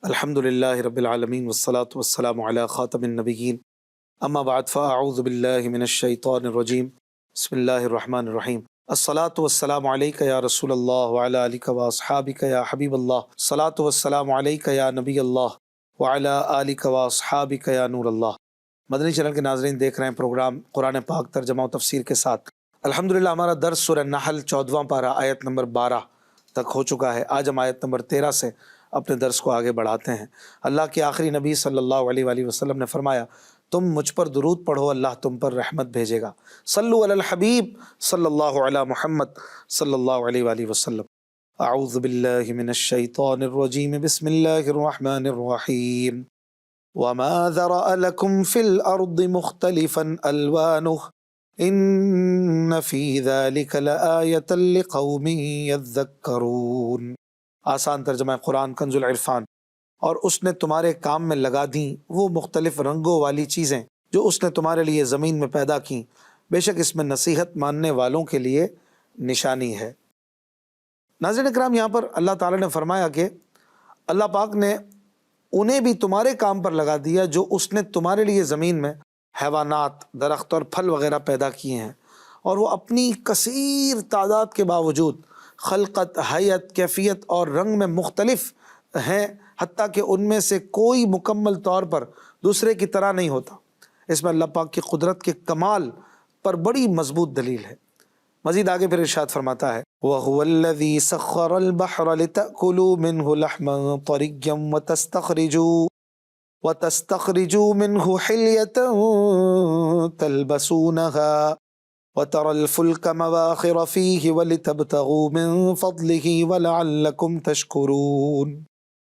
الحمدللہ رب العالمین والصلاة والسلام علی خاتم النبیین اما بعد فاعوذ باللہ من الشیطان الرجیم بسم اللہ الرحمن الرحیم الصلاة والسلام علیک یا رسول اللہ وعلی آلک واصحابک یا حبیب اللہ الصلاة والسلام علیک یا نبی اللہ وعلی آلک واصحابک یا نور اللہ۔ مدنی چینل کے ناظرین دیکھ رہے ہیں پروگرام قرآن پاک ترجمہ و تفسیر کے ساتھ۔ الحمدللہ ہمارا درس سورہ نحل 14واں پارہ آیت نمبر 12 تک ہو چکا ہے۔ آج ہم آیت نمبر 13 سے اپنے درس کو آگے بڑھاتے ہیں۔ اللہ کے آخری نبی صلی اللہ علیہ وآلہ وسلم نے فرمایا، تم مجھ پر درود پڑھو اللہ تم پر رحمت بھیجے گا۔ صلو علی الحبیب صلی اللہ علی محمد صلی اللہ علیہ وآلہ وسلم۔ اعوذ باللہ من الشیطان الرجیم بسم اللہ الرحمن الرحیم۔ وما ذرأ لكم في الأرض مختلفا ألوانه إن في ذلك لآية لقوم يذكرون۔ آسان ترجمہ قرآن کنز العرفان۔ اور اس نے تمہارے کام میں لگا دیں وہ مختلف رنگوں والی چیزیں جو اس نے تمہارے لیے زمین میں پیدا کیں، بے شک اس میں نصیحت ماننے والوں کے لیے نشانی ہے۔ ناظرین اکرام، یہاں پر اللہ تعالیٰ نے فرمایا کہ اللہ پاک نے انہیں بھی تمہارے کام پر لگا دیا جو اس نے تمہارے لیے زمین میں حیوانات، درخت اور پھل وغیرہ پیدا کیے ہیں، اور وہ اپنی کثیر تعداد کے باوجود خلقت، حیت، کیفیت اور رنگ میں مختلف ہیں، حتیٰ کہ ان میں سے کوئی مکمل طور پر دوسرے کی طرح نہیں ہوتا۔ اس میں اللہ پاک کی قدرت کے کمال پر بڑی مضبوط دلیل ہے۔ مزید آگے پھر ارشاد فرماتا ہے، وَهُوَ الَّذِي سَخَّرَ الْبَحْرَ لِتَأْكُلُوا مِنْهُ لَحْمًا طَرِيًّا وَتَسْتَخْرِجُوا مِنْهُ حِلْيَةً تَلْبَسُونَهَا وَتَرَى الْفُلْكَ مَوَاخِرَ فِيهِ وَلِتَبْتَغُوا مِنْ فَضْلِهِ وَلَعَلَّكُمْ تَشْكُرُونَ۔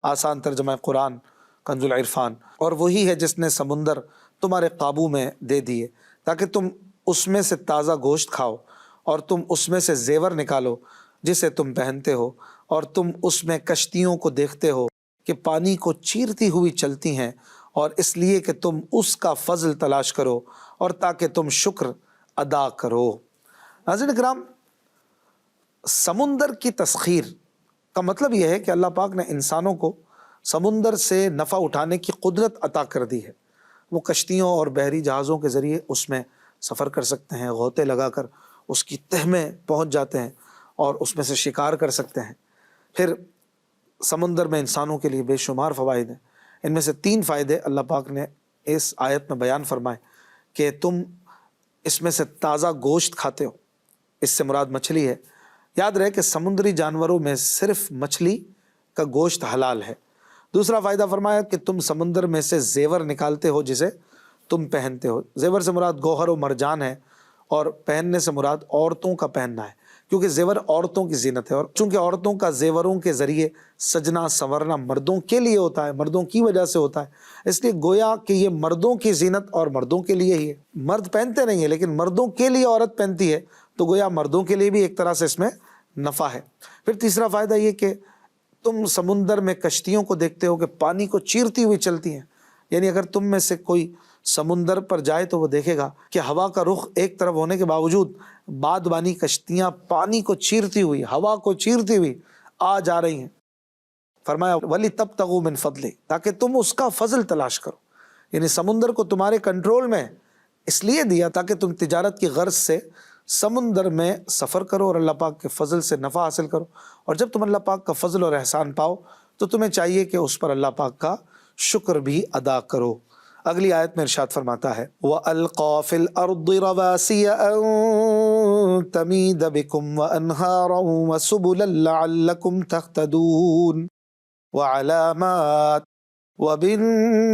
آسان ترجمہ قرآن کنز العرفان۔ اور وہی ہے جس نے سمندر تمہارے قابو میں دے دیے تاکہ تم اس میں سے تازہ گوشت کھاؤ، اور تم اس میں سے زیور نکالو جسے تم پہنتے ہو، اور تم اس میں کشتیوں کو دیکھتے ہو کہ پانی کو چیرتی ہوئی چلتی ہیں، اور اس لیے کہ تم اس کا فضل تلاش کرو اور تاکہ تم شکر ادا کرو۔ ناظرین اکرام، سمندر کی تسخیر کا مطلب یہ ہے کہ اللہ پاک نے انسانوں کو سمندر سے نفع اٹھانے کی قدرت عطا کر دی ہے۔ وہ کشتیوں اور بحری جہازوں کے ذریعے اس میں سفر کر سکتے ہیں، غوطے لگا کر اس کی تہ میں پہنچ جاتے ہیں اور اس میں سے شکار کر سکتے ہیں۔ پھر سمندر میں انسانوں کے لیے بے شمار فوائد ہیں۔ ان میں سے 3 فائدے اللہ پاک نے اس آیت میں بیان فرمائے کہ تم اس میں سے تازہ گوشت کھاتے ہو۔ اس سے مراد مچھلی ہے۔ یاد رہے کہ سمندری جانوروں میں صرف مچھلی کا گوشت حلال ہے۔ دوسرا فائدہ فرمایا کہ تم سمندر میں سے زیور نکالتے ہو جسے تم پہنتے ہو۔ زیور سے مراد گوہر و مرجان ہے، اور پہننے سے مراد عورتوں کا پہننا ہے، کیونکہ زیور عورتوں کی زینت ہے، اور چونکہ عورتوں کا زیوروں کے ذریعے سجنا سنورنا مردوں کے لیے ہوتا ہے، مردوں کی وجہ سے ہوتا ہے، اس لیے گویا کہ یہ مردوں کی زینت اور مردوں کے لیے ہی ہے۔ مرد پہنتے نہیں ہیں، لیکن مردوں کے لیے عورت پہنتی ہے، تو گویا مردوں کے لیے بھی ایک طرح سے اس میں نفع ہے۔ پھر تیسرا فائدہ یہ کہ تم سمندر میں کشتیوں کو دیکھتے ہو کہ پانی کو چیرتی ہوئی چلتی ہیں، یعنی اگر تم میں سے کوئی سمندر پر جائے تو وہ دیکھے گا کہ ہوا کا رخ ایک طرف ہونے کے باوجود بادبانی کشتیاں پانی کو چیرتی ہوئی، ہوا کو چیرتی ہوئی آ جا رہی ہیں۔ فرمایا وَلِتَبْتَغُوا مِنْ فَضْلِهِ، تاکہ تم اس کا فضل تلاش کرو۔ یعنی سمندر کو تمہارے کنٹرول میں اس لیے دیا تاکہ تم تجارت کی غرض سے سمندر میں سفر کرو اور اللہ پاک کے فضل سے نفع حاصل کرو، اور جب تم اللہ پاک کا فضل اور احسان پاؤ تو تمہیں چاہیے کہ اس پر اللہ پاک کا شکر بھی ادا کرو۔ اگلی آیت میں ارشاد فرماتا ہے، وَأَلْقَى فِي الْأَرْضِ رَوَاسِيَ أَن تَمِيدَ بِكُمْ وَأَنْهَارًا وَسُبُلًا لَعَلَّكُمْ تَهْتَدُونَ وَعَلَامَاتٍ وَبِالنَّجْمِ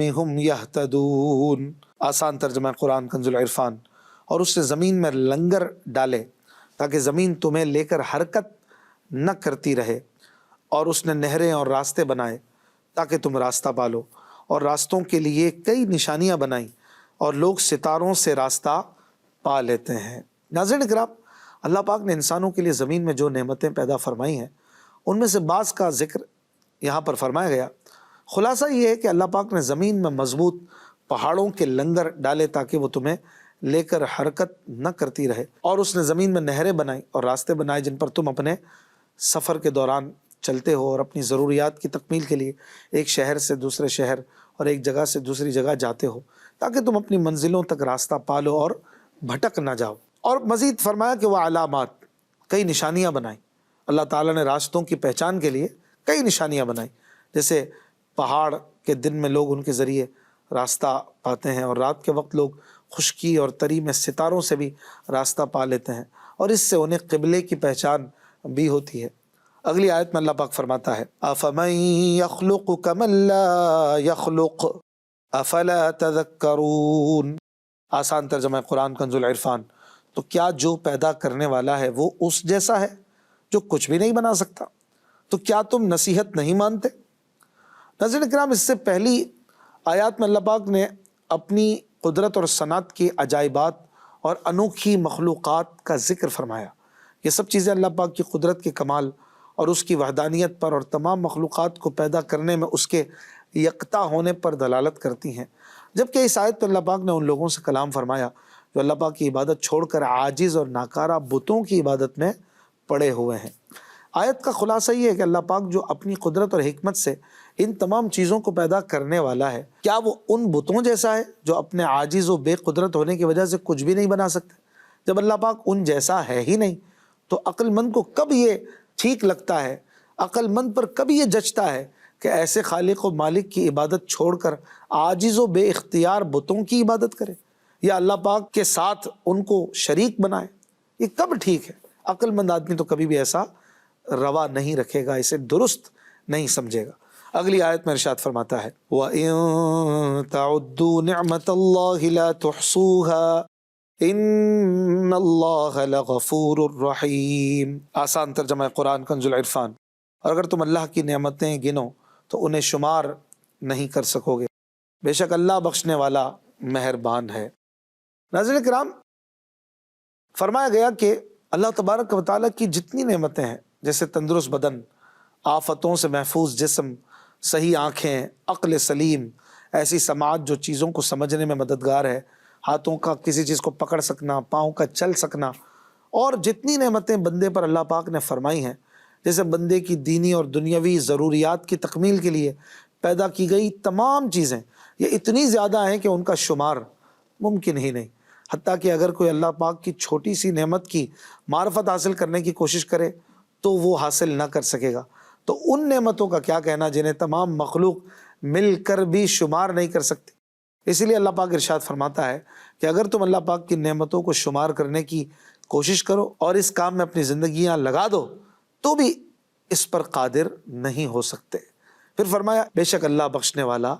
هُمْ يَهْتَدُونَ۔ آسان ترجمہ قرآن کنز العرفان۔ اور اس نے زمین میں لنگر ڈالے تاکہ زمین تمہیں لے کر حرکت نہ کرتی رہے، اور اس نے نہریں اور راستے بنائے تاکہ تم راستہ پالو، اور راستوں کے لیے کئی نشانیاں بنائیں، اور لوگ ستاروں سے راستہ پا لیتے ہیں۔ ناظرین اکرام، اللہ پاک نے انسانوں کے لیے زمین میں جو نعمتیں پیدا فرمائی ہیں ان میں سے بعض کا ذکر یہاں پر فرمایا گیا۔ خلاصہ یہ ہے کہ اللہ پاک نے زمین میں مضبوط پہاڑوں کے لنگر ڈالے تاکہ وہ تمہیں لے کر حرکت نہ کرتی رہے، اور اس نے زمین میں نہریں بنائی اور راستے بنائے جن پر تم اپنے سفر کے دوران چلتے ہو اور اپنی ضروریات کی تکمیل کے لیے ایک شہر سے دوسرے شہر اور ایک جگہ سے دوسری جگہ جاتے ہو، تاکہ تم اپنی منزلوں تک راستہ پالو اور بھٹک نہ جاؤ۔ اور مزید فرمایا کہ وہ علامات، کئی نشانیاں بنائیں۔ اللہ تعالیٰ نے راستوں کی پہچان کے لیے کئی نشانیاں بنائیں، جیسے پہاڑ کے دن میں لوگ ان کے ذریعے راستہ پاتے ہیں، اور رات کے وقت لوگ خشکی اور تری میں ستاروں سے بھی راستہ پا لیتے ہیں، اور اس سے انہیں قبلے کی پہچان بھی ہوتی ہے۔ اگلی آیت میں اللہ پاک فرماتا ہے أَفَمَن يَخْلُقُ كَمَن لَّا يَخْلُقُ أَفَلَا تَذَكَّرُونَ۔ آسان ترجمہ قرآن کنز العرفان۔ تو کیا جو پیدا کرنے والا ہے وہ اس جیسا ہے جو کچھ بھی نہیں بنا سکتا؟ تو کیا تم نصیحت نہیں مانتے؟ ناظرین کرام، اس سے پہلی آیات میں اللہ پاک نے اپنی قدرت اور صنعت کی عجائبات اور انوکھی مخلوقات کا ذکر فرمایا۔ یہ سب چیزیں اللہ پاک کی قدرت کے کمال اور اس کی وحدانیت پر اور تمام مخلوقات کو پیدا کرنے میں اس کے یکتا ہونے پر دلالت کرتی ہیں۔ جبکہ اس آیت پر اللہ پاک نے ان لوگوں سے کلام فرمایا جو اللہ پاک کی عبادت چھوڑ کر عاجز اور ناکارہ بتوں کی عبادت میں پڑے ہوئے ہیں۔ آیت کا خلاصہ یہ ہے کہ اللہ پاک جو اپنی قدرت اور حکمت سے ان تمام چیزوں کو پیدا کرنے والا ہے، کیا وہ ان بتوں جیسا ہے جو اپنے عاجز و بے قدرت ہونے کی وجہ سے کچھ بھی نہیں بنا سکتے؟ جب اللہ پاک ان جیسا ہے ہی نہیں تو عقل مند کو کب یہ ٹھیک لگتا ہے، عقل مند پر کب یہ جچتا ہے کہ ایسے خالق و مالک کی عبادت چھوڑ کر عاجز و بے اختیار بتوں کی عبادت کرے یا اللہ پاک کے ساتھ ان کو شریک بنائے؟ یہ کب ٹھیک ہے؟ عقل مند آدمی تو کبھی بھی ایسا روا نہیں رکھے گا، اسے درست نہیں سمجھے گا۔ اگلی آیت میں ارشاد فرماتا ہے وَإِن تَعُدُّوا نِعْمَةَ اللَّهِ لَا تُحْصُوهَا إِنَّ اللَّهَ لَغَفُورٌ رَحِيمٌ۔ آسان ترجمہ قرآن کنز العرفان۔ اور اگر تم اللہ کی نعمتیں گنو تو انہیں شمار نہیں کر سکو گے، بے شک اللہ بخشنے والا مہربان ہے۔ ناظرین کرام، فرمایا گیا کہ اللہ تبارک و تعالیٰ کی جتنی نعمتیں ہیں، جیسے تندرست بدن، آفتوں سے محفوظ جسم، صحیح آنکھیں، عقل سلیم، ایسی سماعت جو چیزوں کو سمجھنے میں مددگار ہے، ہاتھوں کا کسی چیز کو پکڑ سکنا، پاؤں کا چل سکنا، اور جتنی نعمتیں بندے پر اللہ پاک نے فرمائی ہیں، جیسے بندے کی دینی اور دنیاوی ضروریات کی تکمیل کے لیے پیدا کی گئی تمام چیزیں، یہ اتنی زیادہ ہیں کہ ان کا شمار ممکن ہی نہیں۔ حتیٰ کہ اگر کوئی اللہ پاک کی چھوٹی سی نعمت کی معرفت حاصل کرنے کی کوشش کرے تو وہ حاصل نہ کر سکے گا، تو ان نعمتوں کا کیا کہنا جنہیں تمام مخلوق مل کر بھی شمار نہیں کر سکتی۔ اسی لیے اللہ پاک ارشاد فرماتا ہے کہ اگر تم اللہ پاک کی نعمتوں کو شمار کرنے کی کوشش کرو اور اس کام میں اپنی زندگیاں لگا دو تو بھی اس پر قادر نہیں ہو سکتے۔ پھر فرمایا بے شک اللہ بخشنے والا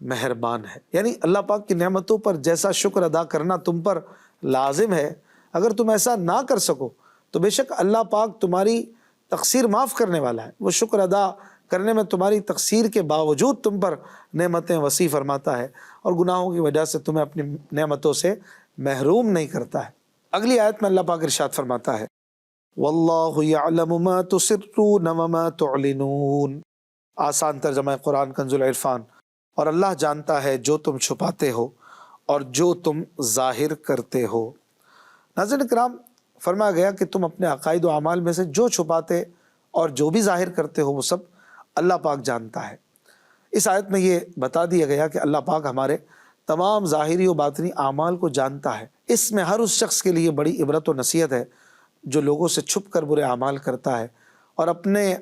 مہربان ہے، یعنی اللہ پاک کی نعمتوں پر جیسا شکر ادا کرنا تم پر لازم ہے، اگر تم ایسا نہ کر سکو تو بے شک اللہ پاک تمہاری تقصیر معاف کرنے والا ہے، وہ شکر ادا کرنے میں تمہاری تقصیر کے باوجود تم پر نعمتیں وسیع فرماتا ہے اور گناہوں کی وجہ سے تمہیں اپنی نعمتوں سے محروم نہیں کرتا ہے۔ اگلی آیت میں اللہ پاک ارشاد فرماتا ہے وَاللَّهُ يَعْلَمُ مَا تُسِرُّونَ وَمَا تُعْلِنُونَ۔ آسان ترجمہ قرآن کنز العرفان۔ اور اللہ جانتا ہے جو تم چھپاتے ہو اور جو تم ظاہر کرتے ہو۔ ناظرین کرام، فرمایا گیا کہ تم اپنے عقائد و اعمال میں سے جو چھپاتے اور جو بھی ظاہر کرتے ہو وہ سب اللہ پاک جانتا ہے۔ اس آیت میں یہ بتا دیا گیا کہ اللہ پاک ہمارے تمام ظاہری و باطنی اعمال کو جانتا ہے۔ اس میں ہر اس شخص کے لیے بڑی عبرت و نصیحت ہے جو لوگوں سے چھپ کر برے اعمال کرتا ہے اور اپنے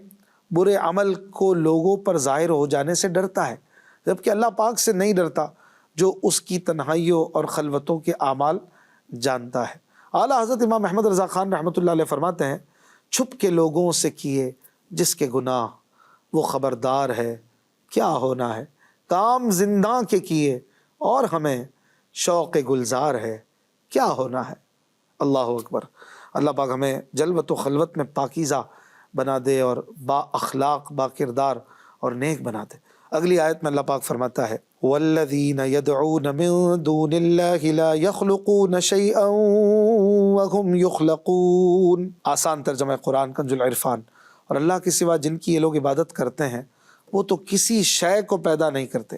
برے عمل کو لوگوں پر ظاہر ہو جانے سے ڈرتا ہے، جبکہ اللہ پاک سے نہیں ڈرتا جو اس کی تنہائیوں اور خلوتوں کے اعمال جانتا ہے۔ اعلیٰ حضرت امام احمد رضا خان رحمۃ اللہ علیہ فرماتے ہیں چھپ کے لوگوں سے کیے جس کے گناہ وہ خبردار ہے کیا ہونا ہے، کام زنداں کے کیے اور ہمیں شوق گلزار ہے کیا ہونا ہے۔ اللہ اکبر۔ اللہ پاک ہمیں جلوت و خلوت میں پاکیزہ بنا دے اور با اخلاق، با کردار اور نیک بنا دے۔ اگلی آیت میں اللہ پاک فرماتا ہے وَالَّذِينَ يَدْعُونَ مِن دُونِ اللَّهِ لَا يَخْلُقُونَ شَيْئًا وَهُمْ يُخْلَقُونَ۔ آسان ترجمہ قرآن کنز العرفان۔ اور اللہ کے سوا جن کی یہ لوگ عبادت کرتے ہیں وہ تو کسی شے کو پیدا نہیں کرتے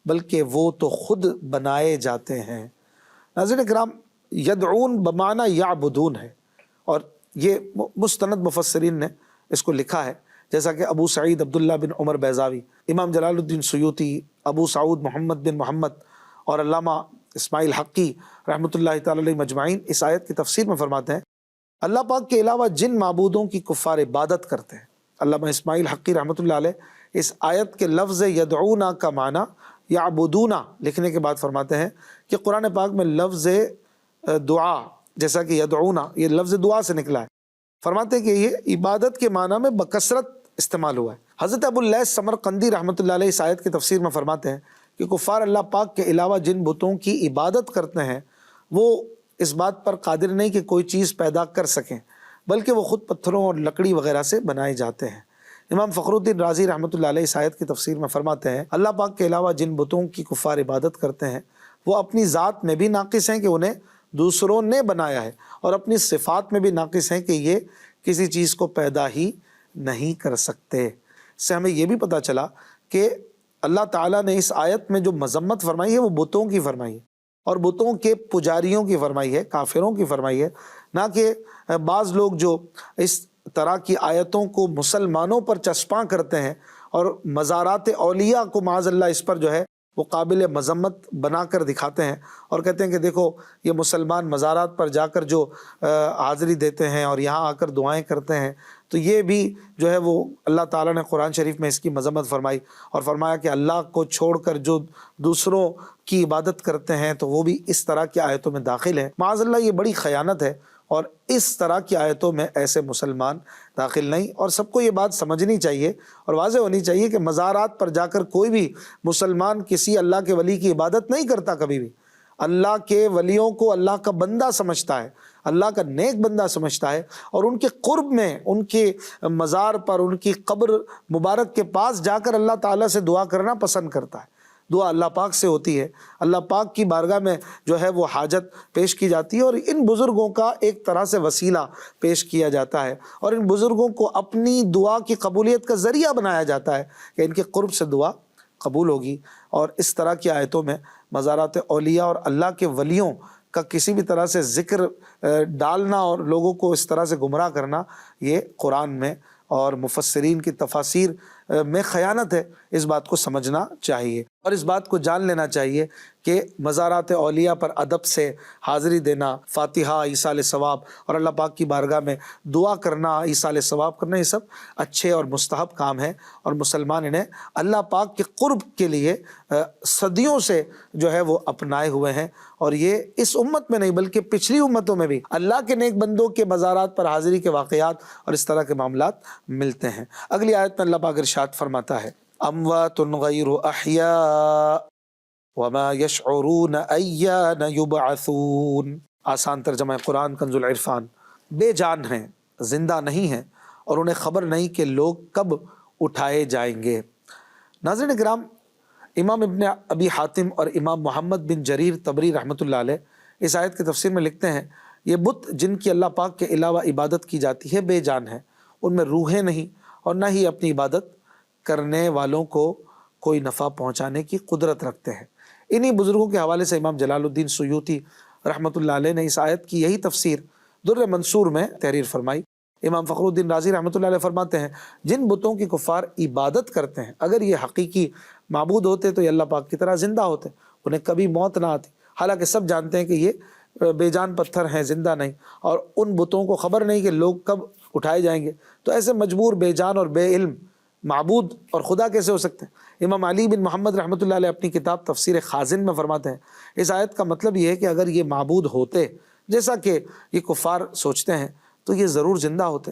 بلکہ وہ تو خود بنائے جاتے ہیں۔ ناظرین کرام، یدعون بمعنی یعبدون ہے، اور یہ مستند مفسرین نے اس کو لکھا ہے جیسا کہ ابو سعید عبداللہ بن عمر بیضاوی، امام جلال الدین سیوطی، ابو سعود محمد بن محمد اور علامہ اسماعیل حقی رحمۃ اللہ تعالی علیہ مجمعین اس آیت کی تفسیر میں فرماتے ہیں اللہ پاک کے علاوہ جن معبودوں کی کفار عبادت کرتے ہیں۔ علامہ اسماعیل حقی رحمۃ اللہ علیہ اس آیت کے لفظ یدعونا کا معنی یعبدونا لکھنے کے بعد فرماتے ہیں کہ قرآن پاک میں لفظ دعا جیسا کہ یدعونا یہ لفظ دعا سے نکلا ہے، فرماتے ہیں کہ یہ عبادت کے معنی میں بکثرت استعمال ہوا ہے۔ حضرت ابو اللیث سمرقندی رحمۃ اللہ علیہ اس آیت کی تفسیر میں فرماتے ہیں کہ کفار اللہ پاک کے علاوہ جن بتوں کی عبادت کرتے ہیں وہ اس بات پر قادر نہیں کہ کوئی چیز پیدا کر سکیں، بلکہ وہ خود پتھروں اور لکڑی وغیرہ سے بنائے جاتے ہیں۔ امام فخر الدین رازی رحمۃ اللہ علیہ اس آیت کی تفسیر میں فرماتے ہیں اللہ پاک کے علاوہ جن بتوں کی کفار عبادت کرتے ہیں وہ اپنی ذات میں بھی ناقص ہیں کہ انہیں دوسروں نے بنایا ہے، اور اپنی صفات میں بھی ناقص ہیں کہ یہ کسی چیز کو پیدا ہی نہیں کر سکتے۔ اس سے ہمیں یہ بھی پتہ چلا کہ اللہ تعالیٰ نے اس آیت میں جو مذمت فرمائی ہے وہ بتوں کی فرمائی ہے، اور بتوں کے پجاریوں کی فرمائی ہے، کافروں کی فرمائی ہے، نہ کہ بعض لوگ جو اس طرح کی آیتوں کو مسلمانوں پر چسپاں کرتے ہیں اور مزارات اولیاء کو معاذ اللہ اس پر جو ہے وہ قابل مذمت بنا کر دکھاتے ہیں اور کہتے ہیں کہ دیکھو یہ مسلمان مزارات پر جا کر جو حاضری دیتے ہیں اور یہاں آ کر دعائیں کرتے ہیں، تو یہ بھی جو ہے وہ اللہ تعالیٰ نے قرآن شریف میں اس کی مذمت فرمائی اور فرمایا کہ اللہ کو چھوڑ کر جو دوسروں کی عبادت کرتے ہیں تو وہ بھی اس طرح کی آیتوں میں داخل ہے۔ معاذ اللہ یہ بڑی خیانت ہے، اور اس طرح کی آیتوں میں ایسے مسلمان داخل نہیں، اور سب کو یہ بات سمجھنی چاہیے اور واضح ہونی چاہیے کہ مزارات پر جا کر کوئی بھی مسلمان کسی اللہ کے ولی کی عبادت نہیں کرتا، کبھی بھی اللہ کے ولیوں کو اللہ کا بندہ سمجھتا ہے، اللہ کا نیک بندہ سمجھتا ہے، اور ان کے قرب میں ان کے مزار پر ان کی قبر مبارک کے پاس جا کر اللہ تعالیٰ سے دعا کرنا پسند کرتا ہے۔ دعا اللہ پاک سے ہوتی ہے، اللہ پاک کی بارگاہ میں جو ہے وہ حاجت پیش کی جاتی ہے، اور ان بزرگوں کا ایک طرح سے وسیلہ پیش کیا جاتا ہے، اور ان بزرگوں کو اپنی دعا کی قبولیت کا ذریعہ بنایا جاتا ہے کہ ان کے قرب سے دعا قبول ہوگی۔ اور اس طرح کی آیتوں میں مزارات اولیاء اور اللہ کے ولیوں کا کسی بھی طرح سے ذکر ڈالنا اور لوگوں کو اس طرح سے گمراہ کرنا یہ قرآن میں اور مفسرین کی تفاسیر میں خیانت ہے۔ اس بات کو سمجھنا چاہیے اور اس بات کو جان لینا چاہیے کہ مزارات اولیاء پر ادب سے حاضری دینا، فاتحہ، ایصال ثواب اور اللہ پاک کی بارگاہ میں دعا کرنا، ایصال ثواب کرنا، یہ سب اچھے اور مستحب کام ہیں، اور مسلمان انہیں اللہ پاک کے قرب کے لیے صدیوں سے جو ہے وہ اپنائے ہوئے ہیں، اور یہ اس امت میں نہیں بلکہ پچھلی امتوں میں بھی اللہ کے نیک بندوں کے مزارات پر حاضری کے واقعات اور اس طرح کے معاملات ملتے ہیں۔ اگلی آیت میں اللہ پاک ارشاد فرماتا ہے اموات غیر احیاء وما یشعرون ایان یبعثون۔ آسان ترجمہ قرآن کنز العرفان، بے جان ہیں، زندہ نہیں ہیں، اور انہیں خبر نہیں کہ لوگ کب اٹھائے جائیں گے۔ ناظرین کرام، امام ابن ابی حاتم اور امام محمد بن جریر طبری رحمۃ اللہ علیہ اس آیت کی تفسیر میں لکھتے ہیں یہ بت جن کی اللہ پاک کے علاوہ عبادت کی جاتی ہے بے جان ہیں، ان میں روحیں نہیں، اور نہ ہی اپنی عبادت کرنے والوں کو کوئی نفع پہنچانے کی قدرت رکھتے ہیں۔ انہی بزرگوں کے حوالے سے امام جلال الدین سیوطی رحمۃ اللہ علیہ نے اس آیت کی یہی تفسیر در منصور میں تحریر فرمائی۔ امام فخر الدین رازی رحمۃ اللہ علیہ فرماتے ہیں جن بتوں کی کفار عبادت کرتے ہیں اگر یہ حقیقی معبود ہوتے تو یہ اللہ پاک کی طرح زندہ ہوتے، انہیں کبھی موت نہ آتی، حالانکہ سب جانتے ہیں کہ یہ بے جان پتھر ہیں، زندہ نہیں، اور ان بتوں کو خبر نہیں کہ لوگ کب اٹھائے جائیں گے، تو ایسے مجبور بے جان اور بے علم معبود اور خدا کیسے ہو سکتے ہیں؟ امام علی بن محمد رحمۃ اللہ علیہ اپنی کتاب تفسیر خازن میں فرماتے ہیں اس آیت کا مطلب یہ ہے کہ اگر یہ معبود ہوتے جیسا کہ یہ کفار سوچتے ہیں تو یہ ضرور زندہ ہوتے،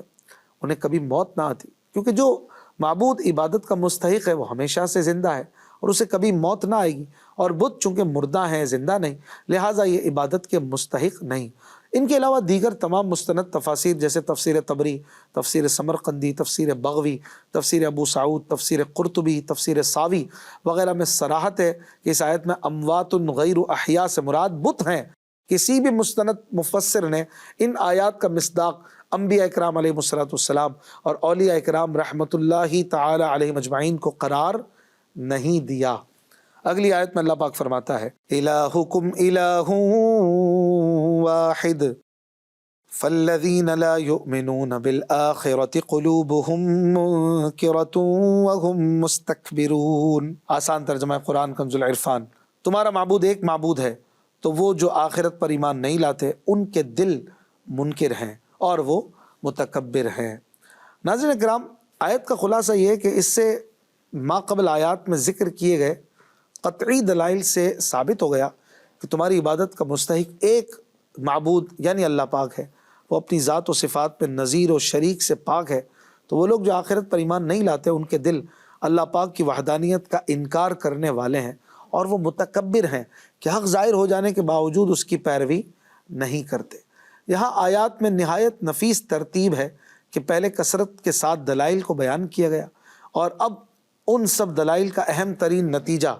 انہیں کبھی موت نہ آتی، کیونکہ جو معبود عبادت کا مستحق ہے وہ ہمیشہ سے زندہ ہے اور اسے کبھی موت نہ آئے گی، اور بت چونکہ مردہ ہیں، زندہ نہیں، لہٰذا یہ عبادت کے مستحق نہیں۔ ان کے علاوہ دیگر تمام مستند تفاسیر جیسے تفسیر طبری، تفسیر سمرقندی، تفسیر بغوی، تفسیر ابو سعود، تفسیر قرطبی، تفسیر ساوی وغیرہ میں صراحت ہے کہ اس آیت میں اموات غیر احیاء سے مراد بت ہیں۔ کسی بھی مستند مفسر نے ان آیات کا مصداق انبیاء اکرام علیہ السلام اور اولیاء اکرام رحمۃ اللہ تعالی علیہ مجمعین کو قرار نہیں دیا۔ اگلی آیت میں اللہ پاک فرماتا ہے الہکم الہ واحد فالذین لا یؤمنون بالآخرة قلوبهم منکرة وهم مستکبرون۔ آسان ترجمہ قرآن کنز العرفان۔ تمہارا معبود ایک معبود ہے، تو وہ جو آخرت پر ایمان نہیں لاتے ان کے دل منکر ہیں اور وہ متکبر ہیں۔ ناظرین کرام، آیت کا خلاصہ یہ ہے کہ اس سے ما قبل آیات میں ذکر کیے گئے قطعی دلائل سے ثابت ہو گیا کہ تمہاری عبادت کا مستحق ایک معبود یعنی اللہ پاک ہے، وہ اپنی ذات و صفات میں نظیر و شریک سے پاک ہے۔ تو وہ لوگ جو آخرت پر ایمان نہیں لاتے ان کے دل اللہ پاک کی وحدانیت کا انکار کرنے والے ہیں اور وہ متکبر ہیں کہ حق ظاہر ہو جانے کے باوجود اس کی پیروی نہیں کرتے۔ یہاں آیات میں نہایت نفیس ترتیب ہے کہ پہلے کثرت کے ساتھ دلائل کو بیان کیا گیا اور اب ان سب دلائل کا اہم ترین نتیجہ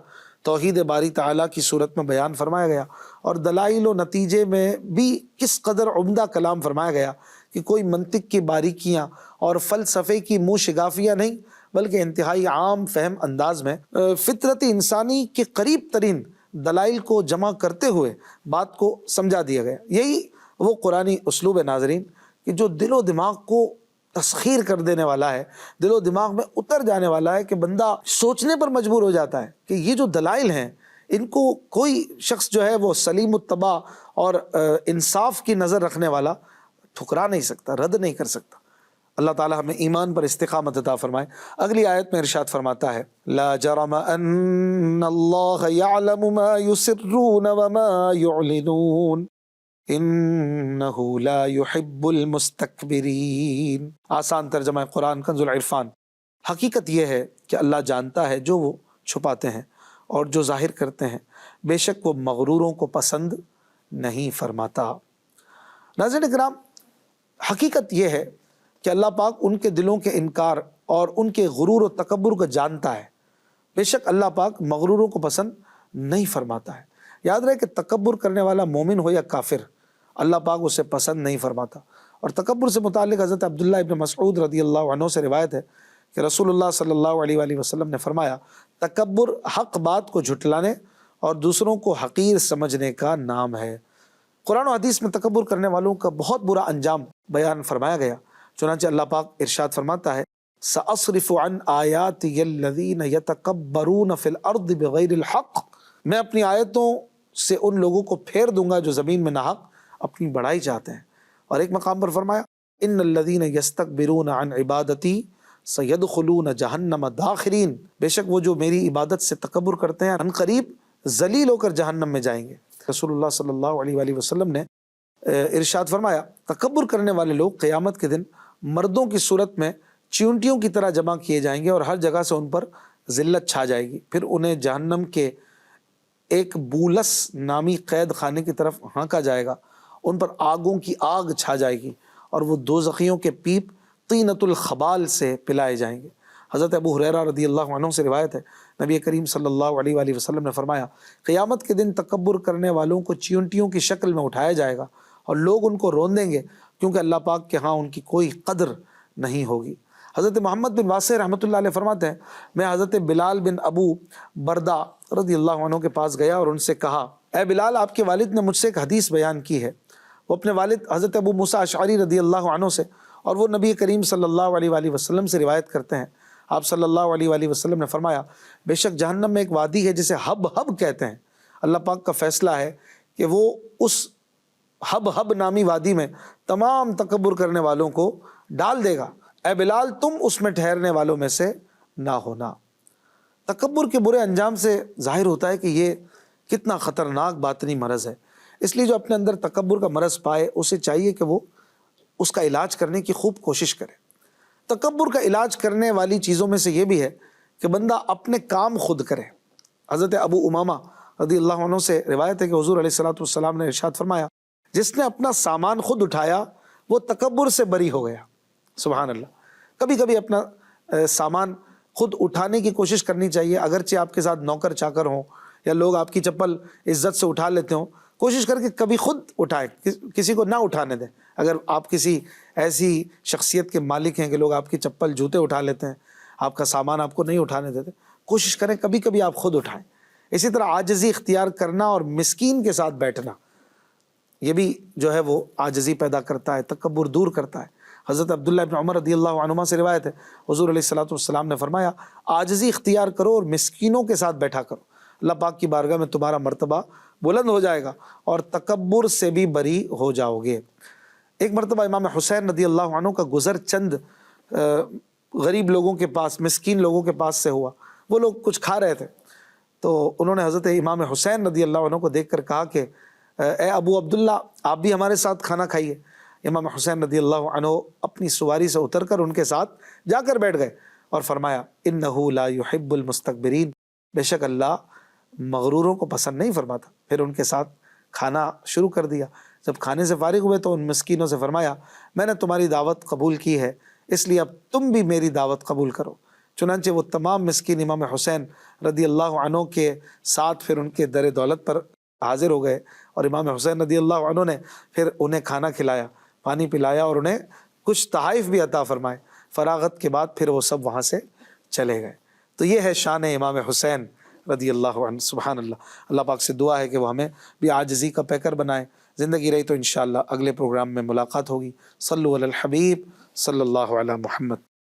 توحید باری تعالیٰ کی صورت میں بیان فرمایا گیا، اور دلائل و نتیجے میں بھی کس قدر عمدہ کلام فرمایا گیا کہ کوئی منطق کی باریکیاں اور فلسفے کی منہ شگافیاں نہیں، بلکہ انتہائی عام فہم انداز میں فطرت انسانی کے قریب ترین دلائل کو جمع کرتے ہوئے بات کو سمجھا دیا گیا۔ یہی وہ قرآنی اسلوب ہے ناظرین کہ جو دل و دماغ کو تسخیر کر دینے والا ہے، دل و دماغ میں اتر جانے والا ہے کہ بندہ سوچنے پر مجبور ہو جاتا ہے کہ یہ جو دلائل ہیں ان کو کوئی شخص جو ہے وہ سلیم الطبع اور انصاف کی نظر رکھنے والا ٹھکرا نہیں سکتا، رد نہیں کر سکتا۔ اللہ تعالی ہمیں ایمان پر استقامت عطا فرمائے۔ اگلی آیت میں ارشاد فرماتا ہے لا جرم ان اللہ یعلم ما یسرون وما یعلنون انہ لا یحب المستکبرین۔ آسان ترجمہ قرآن کنز العرفان۔ حقیقت یہ ہے کہ اللہ جانتا ہے جو وہ چھپاتے ہیں اور جو ظاہر کرتے ہیں، بے شک وہ مغروروں کو پسند نہیں فرماتا۔ ناظرین کرام، حقیقت یہ ہے کہ اللہ پاک ان کے دلوں کے انکار اور ان کے غرور و تکبر کو جانتا ہے۔ بے شک اللہ پاک مغروروں کو پسند نہیں فرماتا ہے۔ یاد رہے کہ تکبر کرنے والا مومن ہو یا کافر، اللہ پاک اسے پسند نہیں فرماتا۔ اور تکبر سے متعلق حضرت عبداللہ ابن مسعود رضی اللہ عنہ سے روایت ہے کہ رسول اللہ صلی اللہ علیہ وآلہ وسلم نے فرمایا، تکبر حق بات کو جھٹلانے اور دوسروں کو حقیر سمجھنے کا نام ہے۔ قرآن و حدیث میں تکبر کرنے والوں کا بہت برا انجام بیان فرمایا گیا۔ چنانچہ اللہ پاک ارشاد فرماتا ہے سأصرف عن آیاتی الذین یتکبرون فی الارض بغیر الحق، میں اپنی آیتوں سے ان لوگوں کو پھیر دوں گا جو زمین میں ناحق اپنی بڑائی چاہتے ہیں۔ اور ایک مقام پر فرمایا ان الذین یستکبرون عن عبادتی سیدخلون جہنم داخرین، بے شک وہ جو میری عبادت سے تکبر کرتے ہیں ان قریب ذلیل ہو کر جہنم میں جائیں گے۔ رسول اللہ صلی اللہ علیہ وآلہ وسلم نے ارشاد فرمایا تکبر کرنے والے لوگ قیامت کے دن مردوں کی صورت میں چیونٹیوں کی طرح جمع کیے جائیں گے اور ہر جگہ سے ان پر ذلت چھا جائے گی، پھر انہیں جہنم کے ایک بولس نامی قید خانے کی طرف ہانکا جائے گا، ان پر آگوں کی آگ چھا جائے گی اور وہ دوزخیوں کے پیپ طینۃ الخبال سے پلائے جائیں گے۔ حضرت ابو ہریرہ رضی اللہ عنہ سے روایت ہے نبی کریم صلی اللہ علیہ وآلہ وسلم نے فرمایا قیامت کے دن تکبر کرنے والوں کو چیونٹیوں کی شکل میں اٹھایا جائے گا اور لوگ ان کو روندیں گے کیونکہ اللہ پاک کے ہاں ان کی کوئی قدر نہیں ہوگی۔ حضرت محمد بن واسع رحمۃ اللہ علیہ فرماتے ہیں میں حضرت بلال بن ابو بردہ رضی اللہ عنہ کے پاس گیا اور ان سے کہا اے بلال، آپ کے والد نے مجھ سے ایک حدیث بیان کی ہے۔ وہ اپنے والد حضرت ابو موسیٰ اشعری رضی اللہ عنہ سے اور وہ نبی کریم صلی اللہ علیہ وآلہ وسلم سے روایت کرتے ہیں۔ آپ صلی اللہ علیہ وآلہ وسلم نے فرمایا بے شک جہنم میں ایک وادی ہے جسے ہب ہب کہتے ہیں، اللہ پاک کا فیصلہ ہے کہ وہ اس ہب ہب نامی وادی میں تمام تکبر کرنے والوں کو ڈال دے گا، اے بلال تم اس میں ٹھہرنے والوں میں سے نہ ہونا۔ تکبر کے برے انجام سے ظاہر ہوتا ہے کہ یہ کتنا خطرناک باطنی مرض ہے۔ اس لیے جو اپنے اندر تکبر کا مرض پائے اسے چاہیے کہ وہ اس کا علاج کرنے کی خوب کوشش کرے۔ تکبر کا علاج کرنے والی چیزوں میں سے یہ بھی ہے کہ بندہ اپنے کام خود کرے۔ حضرت ابو امامہ رضی اللہ عنہ سے روایت ہے کہ حضور علیہ الصلوۃ والسلام نے ارشاد فرمایا جس نے اپنا سامان خود اٹھایا وہ تکبر سے بری ہو گیا۔ سبحان اللہ۔ کبھی کبھی اپنا سامان خود اٹھانے کی کوشش کرنی چاہیے، اگرچہ آپ کے ساتھ نوکر چاکر ہوں یا لوگ آپ کی چپل عزت سے اٹھا لیتے ہوں، کوشش کر کے کبھی خود اٹھائیں، کسی کو نہ اٹھانے دیں۔ اگر آپ کسی ایسی شخصیت کے مالک ہیں کہ لوگ آپ کی چپل جوتے اٹھا لیتے ہیں، آپ کا سامان آپ کو نہیں اٹھانے دیتے، کوشش کریں کبھی کبھی آپ خود اٹھائیں۔ اسی طرح عاجزی اختیار کرنا اور مسکین کے ساتھ بیٹھنا، یہ بھی جو ہے وہ عاجزی پیدا کرتا ہے، تکبر دور کرتا ہے۔ حضرت عبداللہ ابن عمر رضی اللہ عنہما سے روایت ہے، حضور علیہ الصلوۃ والسلام نے فرمایا عاجزی اختیار کرو اور مسکینوں کے ساتھ بیٹھا کرو، اللہ پاک کی بارگاہ میں تمہارا مرتبہ بلند ہو جائے گا اور تکبر سے بھی بری ہو جاؤ گے۔ ایک مرتبہ امام حسین رضی اللہ عنہ کا گزر چند غریب لوگوں کے پاس، مسکین لوگوں کے پاس سے ہوا، وہ لوگ کچھ کھا رہے تھے، تو انہوں نے حضرت امام حسین رضی اللہ عنہ کو دیکھ کر کہا کہ اے ابو عبداللہ آپ بھی ہمارے ساتھ کھانا کھائیے۔ امام حسین رضی اللہ عنہ اپنی سواری سے اتر کر ان کے ساتھ جا کر بیٹھ گئے اور فرمایا انہ لا یحب المستکبرین، بے شک اللہ مغروروں کو پسند نہیں فرماتا۔ پھر ان کے ساتھ کھانا شروع کر دیا۔ جب کھانے سے فارغ ہوئے تو ان مسکینوں سے فرمایا میں نے تمہاری دعوت قبول کی ہے، اس لیے اب تم بھی میری دعوت قبول کرو۔ چنانچہ وہ تمام مسکین امام حسین رضی اللہ عنہ کے ساتھ پھر ان کے در دولت پر حاضر ہو گئے، اور امام حسین رضی اللہ عنہ نے پھر انہیں کھانا کھلایا، پانی پلایا اور انہیں کچھ تحائف بھی عطا فرمائے۔ فراغت کے بعد پھر وہ سب وہاں سے چلے گئے۔ تو یہ ہے شان امام حسین رضی اللہ عنہ۔ سبحان اللہ۔ اللہ پاک سے دعا ہے کہ وہ ہمیں بھی عاجزی کا پیکر بنائے۔ زندگی رہی تو انشاءاللہ اگلے پروگرام میں ملاقات ہوگی۔ صلو علی الحبیب صلی اللہ علی محمد۔